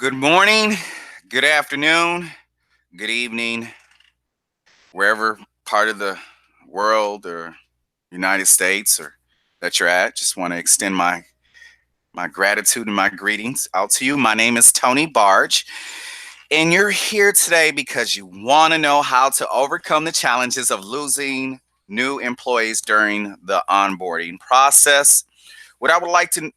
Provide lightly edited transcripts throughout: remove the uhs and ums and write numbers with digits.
Good morning, good afternoon, good evening, wherever part of the world or United States or that you're at. Just want to extend my gratitude and my greetings out to you. My name is Tony Barge, and you're here today because you want to know how to overcome the challenges of losing new employees during the onboarding process. What I would like to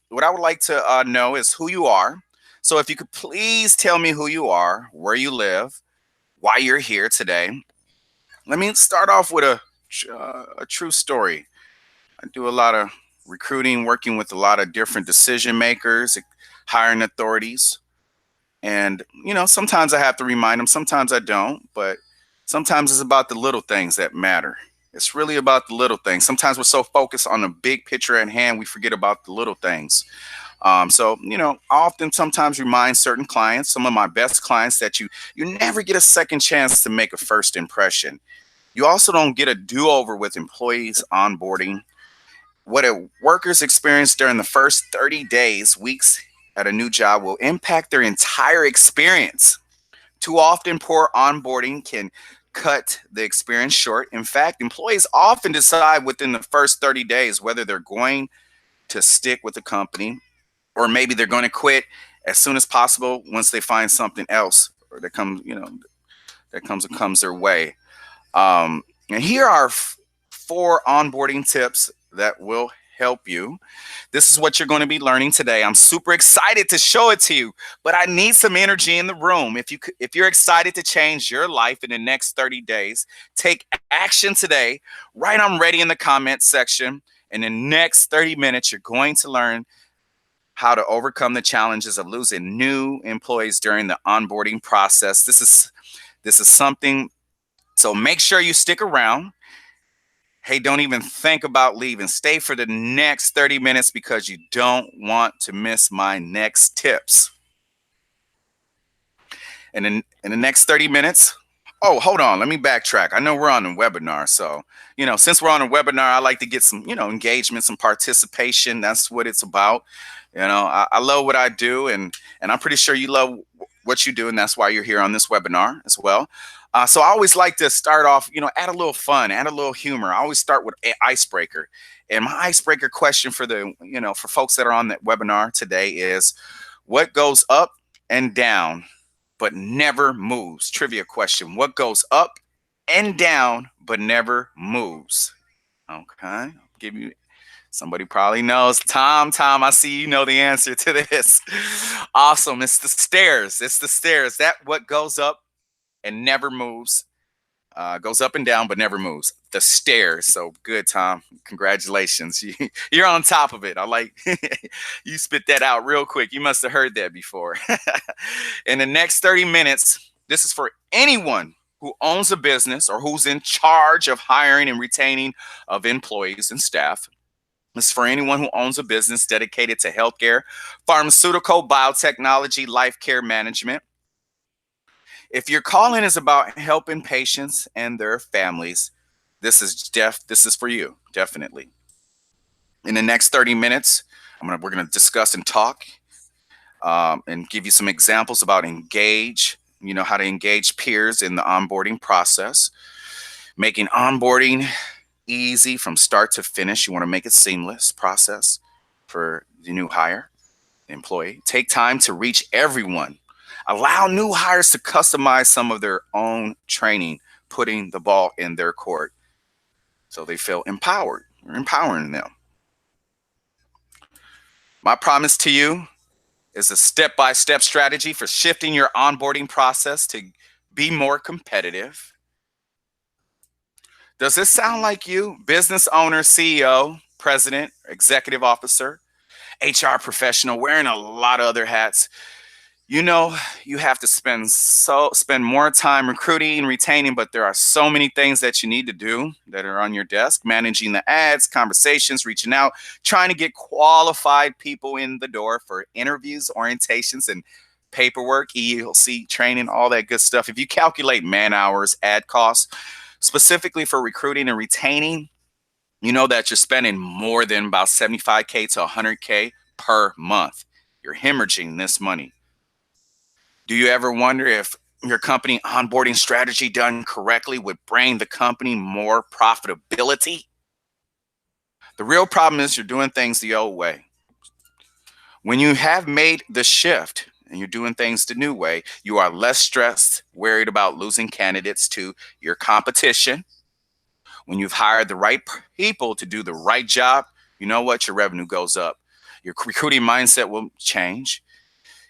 know is who you are. So if you could please tell me who you are, where you live, why you're here today. Let me start off with a true story. I do a lot of recruiting, working with a lot of different decision makers, hiring authorities, and sometimes I have to remind them, sometimes I don't, but sometimes it's about the little things that matter. It's really about the little things. Sometimes we're so focused on the big picture at hand, we forget about the little things. I often sometimes remind certain clients, some of my best clients, that you never get a second chance to make a first impression. You also don't get a do-over with employees onboarding. What a workers experience during the first 30 days, weeks at a new job will impact their entire experience. Too often, poor onboarding can cut the experience short. In fact, employees often decide within the first 30 days whether they're going to stick with the company, or maybe they're going to quit as soon as possible once they find something else or that comes their way. And here are four onboarding tips that will help you. This is what you're going to be learning today. I'm super excited to show it to you, but I need some energy in the room. If you're excited to change your life in the next 30 days, take action today. Write "I'm ready" in the comment section. In the next 30 minutes, you're going to learn how to overcome the challenges of losing new employees during the onboarding process. This is something, so make sure you stick around. Hey, don't even think about leaving. Stay for the next 30 minutes because you don't want to miss my next tips. And in the next 30 minutes, oh, hold on, let me backtrack. I know we're on a webinar, so since we're on a webinar, I like to get some engagement, some participation. That's what it's about. I love what I do, and I'm pretty sure you love what you do, and that's why you're here on this webinar as well. So I always like to start off, add a little fun, add a little humor. I always start with an icebreaker. And my icebreaker question for folks that are on that webinar today is, what goes up and down but never moves? Trivia question. What goes up and down but never moves? Okay. I'll give you, somebody probably knows. Tom, I see you know the answer to this. Awesome. It's the stairs. It's the stairs. That what goes up and never moves. Goes up and down but never moves. The stairs. So good, Tom. Congratulations. You're on top of it. I like you spit that out real quick. You must have heard that before. In the next 30 minutes, this is for anyone who owns a business or who's in charge of hiring and retaining of employees and staff. It's for anyone who owns a business dedicated to healthcare, pharmaceutical, biotechnology, life care management. If your calling is about helping patients and their families, this is for you, definitely. In the next 30 minutes, we're gonna discuss and talk, and give you some examples about engage. How to engage peers in the onboarding process, making onboarding easy from start to finish. You want to make it seamless process for the new hire, the employee. Take time to reach everyone. Allow new hires to customize some of their own training, putting the ball in their court so they feel empowered. We're empowering them. My promise to you is a step-by-step strategy for shifting your onboarding process to be more competitive. Does this sound like you? Business owner, CEO, president, executive officer, HR professional, wearing a lot of other hats. You have to spend more time recruiting, retaining, but there are so many things that you need to do that are on your desk: managing the ads, conversations, reaching out, trying to get qualified people in the door for interviews, orientations, and paperwork, ELC training, all that good stuff. If you calculate man hours, ad costs, specifically for recruiting and retaining, you know that you're spending more than about 75K to 100K per month. You're hemorrhaging this money. Do you ever wonder if your company onboarding strategy done correctly would bring the company more profitability? The real problem is you're doing things the old way. When you have made the shift and you're doing things the new way, you are less stressed, worried about losing candidates to your competition. When you've hired the right people to do the right job, you know what? Your revenue goes up. Your recruiting mindset will change.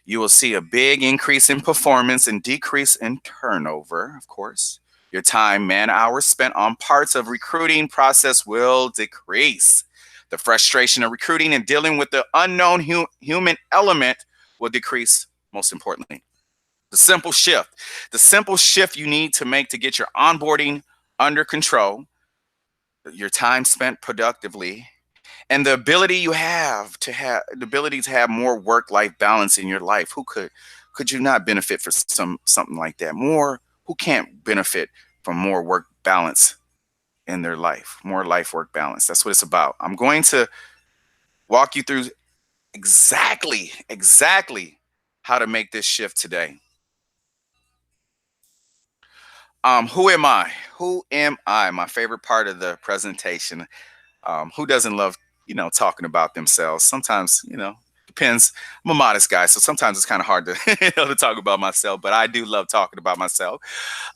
You will see a big increase in performance and decrease in turnover, of course. Your time, man hours spent on parts of recruiting process will decrease. The frustration of recruiting and dealing with the unknown human element will decrease, most importantly. The simple shift. The simple shift you need to make to get your onboarding under control, your time spent productively, and the ability to have more work-life balance in your life. Who could you not benefit for something like that? More, who can't benefit from more work balance in their life? More life work balance. That's what it's about. I'm going to walk you through exactly how to make this shift today. Who am I? Who am I? My favorite part of the presentation. Who doesn't love, talking about themselves? Sometimes, depends. I'm a modest guy, so sometimes it's kind of hard to, to talk about myself, but I do love talking about myself.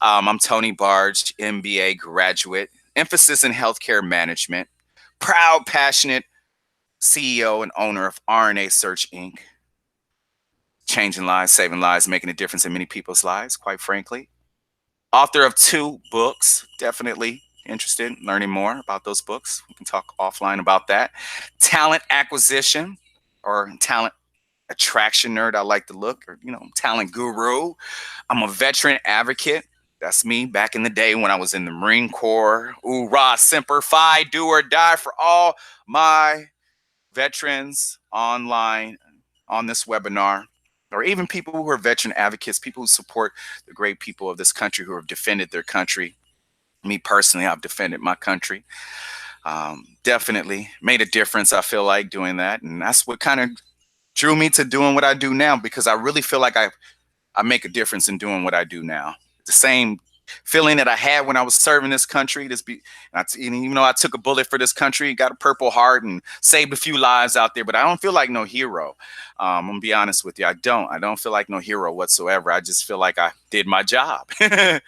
I'm Tony Barge, MBA graduate, emphasis in healthcare management, proud, passionate CEO and owner of RNA Search Inc., changing lives, saving lives, making a difference in many people's lives, quite frankly. Author of 2 books, definitely interested in learning more about those books. We can talk offline about that. Talent acquisition or talent attraction nerd, I like to look, or, talent guru. I'm a veteran advocate. That's me back in the day when I was in the Marine Corps. Hoorah, Semper Fi, do or die for all my veterans online on this webinar, or even people who are veteran advocates, people who support the great people of this country who have defended their country. Me personally, I've defended my country. Definitely made a difference, I feel like, doing that. And that's what kind of drew me to doing what I do now, because I really feel like I make a difference in doing what I do now. The same feeling that I had when I was serving this country. Even though I took a bullet for this country, got a Purple Heart, and saved a few lives out there, but I don't feel like no hero. I'm gonna be honest with you. I don't feel like no hero whatsoever. I just feel like I did my job. I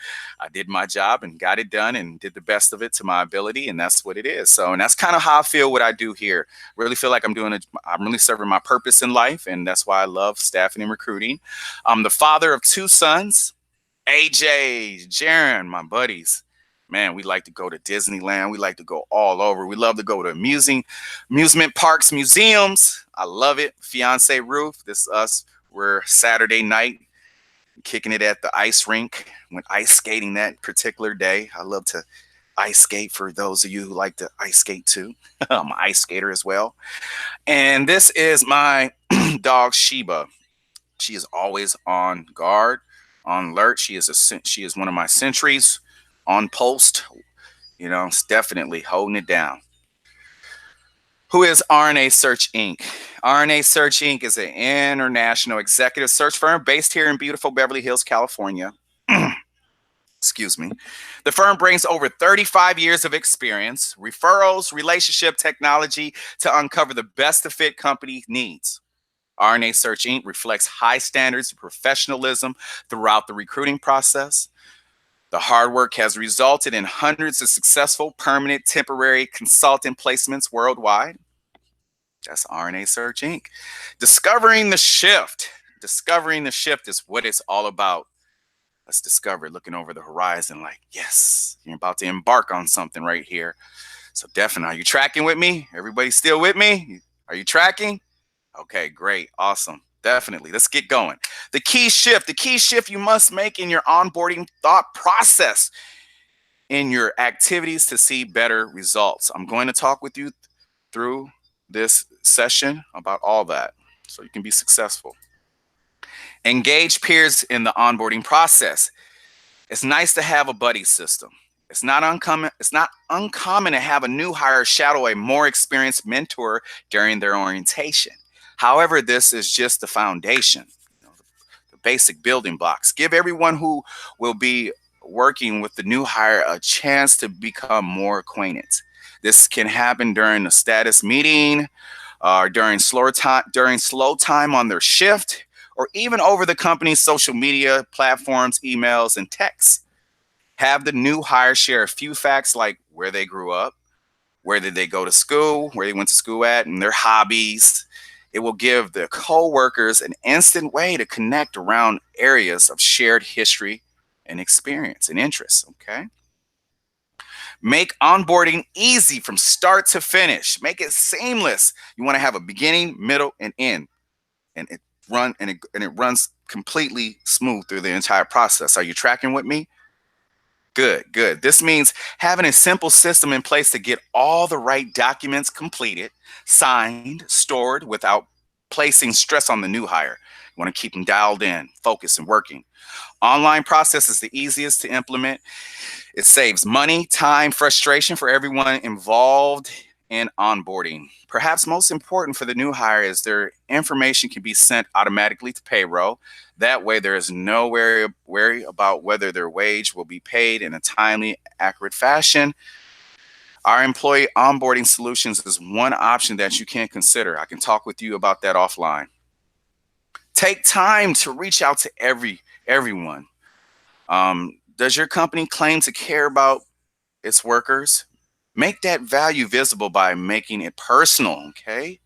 did my job and got it done and did the best of it to my ability, and that's what it is. So, and that's kind of how I feel what I do here. Really feel like I'm really serving my purpose in life, and that's why I love staffing and recruiting. I'm the father of 2 sons. AJ, Jaron, my buddies. Man, we like to go to Disneyland. We like to go all over. We love to go to amusement parks, museums. I love it. Fiance Ruth, this is us. We're Saturday night kicking it at the ice rink. Went ice skating that particular day. I love to ice skate, for those of you who like to ice skate too. I'm an ice skater as well. And this is my dog Sheba. She is always on guard, on alert. She is one of my sentries on post. It's definitely holding it down. Who is RNA Search Inc.? RNA Search Inc. is an international executive search firm based here in beautiful Beverly Hills, California. Excuse me. The firm brings over 35 years of experience, referrals, relationship technology to uncover the best to fit company needs. RNA Search Inc. reflects high standards of professionalism throughout the recruiting process. The hard work has resulted in hundreds of successful permanent temporary consultant placements worldwide. That's RNA Search Inc. Discovering the shift. Discovering the shift is what it's all about. Let's discover it, looking over the horizon like, yes, you're about to embark on something right here. So definitely, are you tracking with me? Everybody still with me? Are you tracking? Okay, great. Awesome. Definitely. Let's get going. The key shift you must make in your onboarding thought process, in your activities to see better results. I'm going to talk with you through this session about all that so you can be successful. Engage peers in the onboarding process. It's nice to have a buddy system. It's not uncommon to have a new hire shadow a more experienced mentor during their orientation. However, this is just the foundation. basic building blocks. Give everyone who will be working with the new hire a chance to become more acquainted. This can happen during a status meeting, during slow time on their shift, or even over the company's social media platforms, emails, and texts. Have the new hire share a few facts like where they grew up, where did they go to school, where they went to school at, and their hobbies. It will give the coworkers an instant way to connect around areas of shared history and experience and interests. Okay. Make onboarding easy from start to finish. Make it seamless. You want to have a beginning, middle, and end, and it runs completely smooth through the entire process. Are you tracking with me? Good, good. This means having a simple system in place to get all the right documents completed, signed, stored without placing stress on the new hire. You want to keep them dialed in, focused, and working. Online process is the easiest to implement. It saves money, time, frustration for everyone involved in onboarding. Perhaps most important for the new hire is their information can be sent automatically to payroll. That way, there is no worry about whether their wage will be paid in a timely, accurate fashion. Our employee onboarding solutions is one option that you can consider. I can talk with you about that offline. Take time to reach out to everyone. Does your company claim to care about its workers? Make that value visible by making it personal, okay?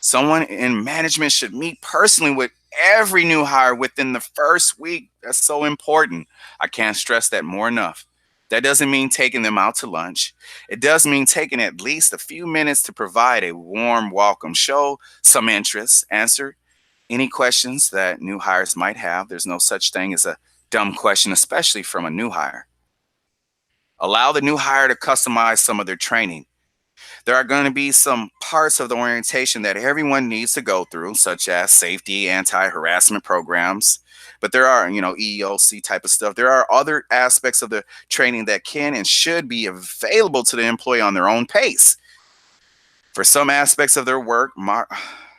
Someone in management should meet personally with every new hire within the first week. That's so important. I can't stress that more enough. That doesn't mean taking them out to lunch. It does mean taking at least a few minutes to provide a warm welcome, show some interest, answer any questions that new hires might have. There's no such thing as a dumb question, especially from a new hire. Allow the new hire to customize some of their training. There are going to be some parts of the orientation that everyone needs to go through, such as safety, anti-harassment programs. But there are, EEOC type of stuff. There are other aspects of the training that can and should be available to the employee on their own pace. For some aspects of their work,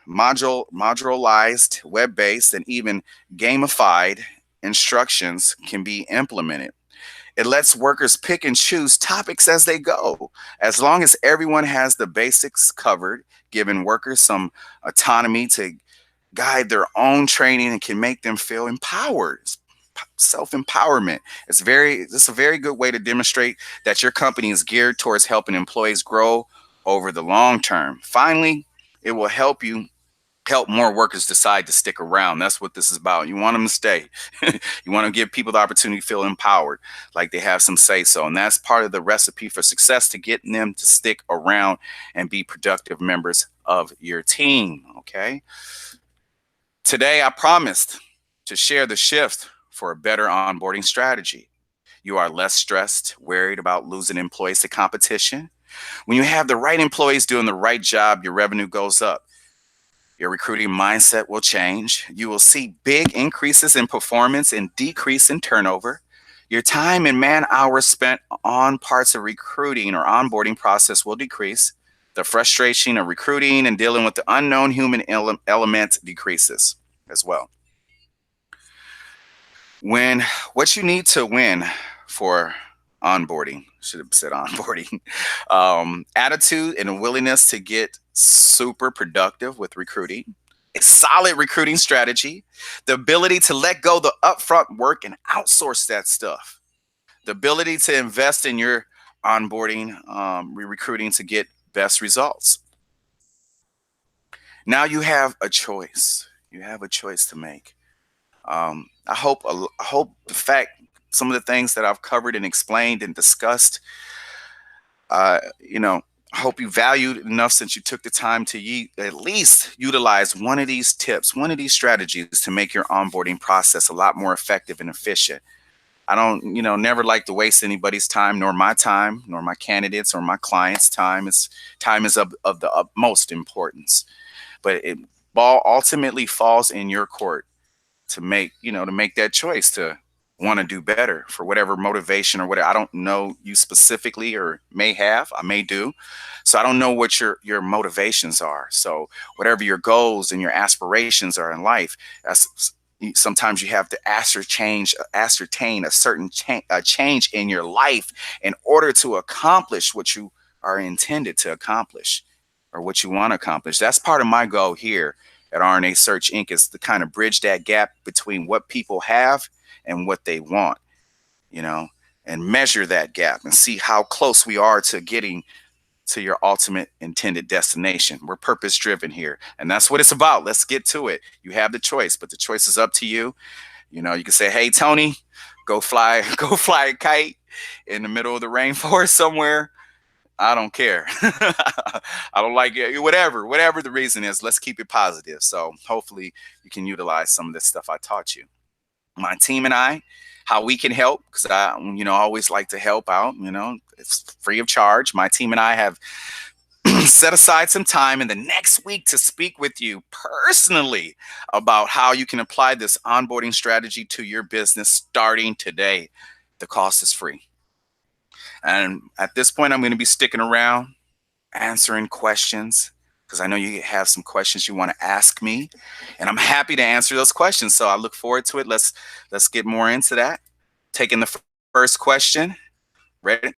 modularized, web-based, and even gamified instructions can be implemented. It lets workers pick and choose topics as they go, as long as everyone has the basics covered, giving workers some autonomy to guide their own training and can make them feel empowered. Self-empowerment. It's a very good way to demonstrate that your company is geared towards helping employees grow over the long term. Finally, it will help more workers decide to stick around. That's what this is about. You want them to stay. You want to give people the opportunity to feel empowered, like they have some say so. And that's part of the recipe for success, to get them to stick around and be productive members of your team. Okay. Today, I promised to share the shift for a better onboarding strategy. You are less stressed, worried about losing employees to competition. When you have the right employees doing the right job, your revenue goes up. Your recruiting mindset will change. You will see big increases in performance and decrease in turnover. Your time and man hours spent on parts of recruiting or onboarding process will decrease. The frustration of recruiting and dealing with the unknown human element decreases as well. When what you need to win for onboarding, should have said onboarding, attitude and a willingness to get super productive with recruiting, a solid recruiting strategy, the ability to let go the upfront work and outsource that stuff, the ability to invest in your onboarding, recruiting to get best results. Now you have a choice. You have a choice to make. I hope the fact some of the things that I've covered and explained and discussed, uh, you know, I hope you valued enough since you took the time to at least utilize one of these tips, one of these strategies to make your onboarding process a lot more effective and efficient. I don't, never like to waste anybody's time, nor my time, nor my candidates or my clients' time. Time is of the utmost importance, but it ball ultimately falls in your court to make that choice to want to do better for whatever motivation or whatever. I don't know you specifically, or I may do. So I don't know what your motivations are. So whatever your goals and your aspirations are in life, that's Sometimes you have to ascertain a certain change in your life in order to accomplish what you are intended to accomplish or what you want to accomplish. That's part of my goal here at RNA Search Inc. is to kind of bridge that gap between what people have and what they want, you know, and measure that gap and see how close we are to getting to your ultimate intended destination. We're purpose driven here, and that's what it's about. Let's get to it. You have the choice, but the choice is up to you. You know, you can say, "Hey, Tony, go fly, go fly a kite in the middle of the rainforest somewhere." I don't care. I don't like it. Whatever the reason is, let's keep it positive. So hopefully you can utilize some of this stuff I taught you. My team and I, how we can help, because I, always like to help out. It's free of charge. My team and I have set aside some time in the next week to speak with you personally about how you can apply this onboarding strategy to your business starting today. The cost is free. And at this point, I'm going to be sticking around answering questions because I know you have some questions you want to ask me, and I'm happy to answer those questions. So I look forward to it. Let's get more into that. Taking the first question. Ready?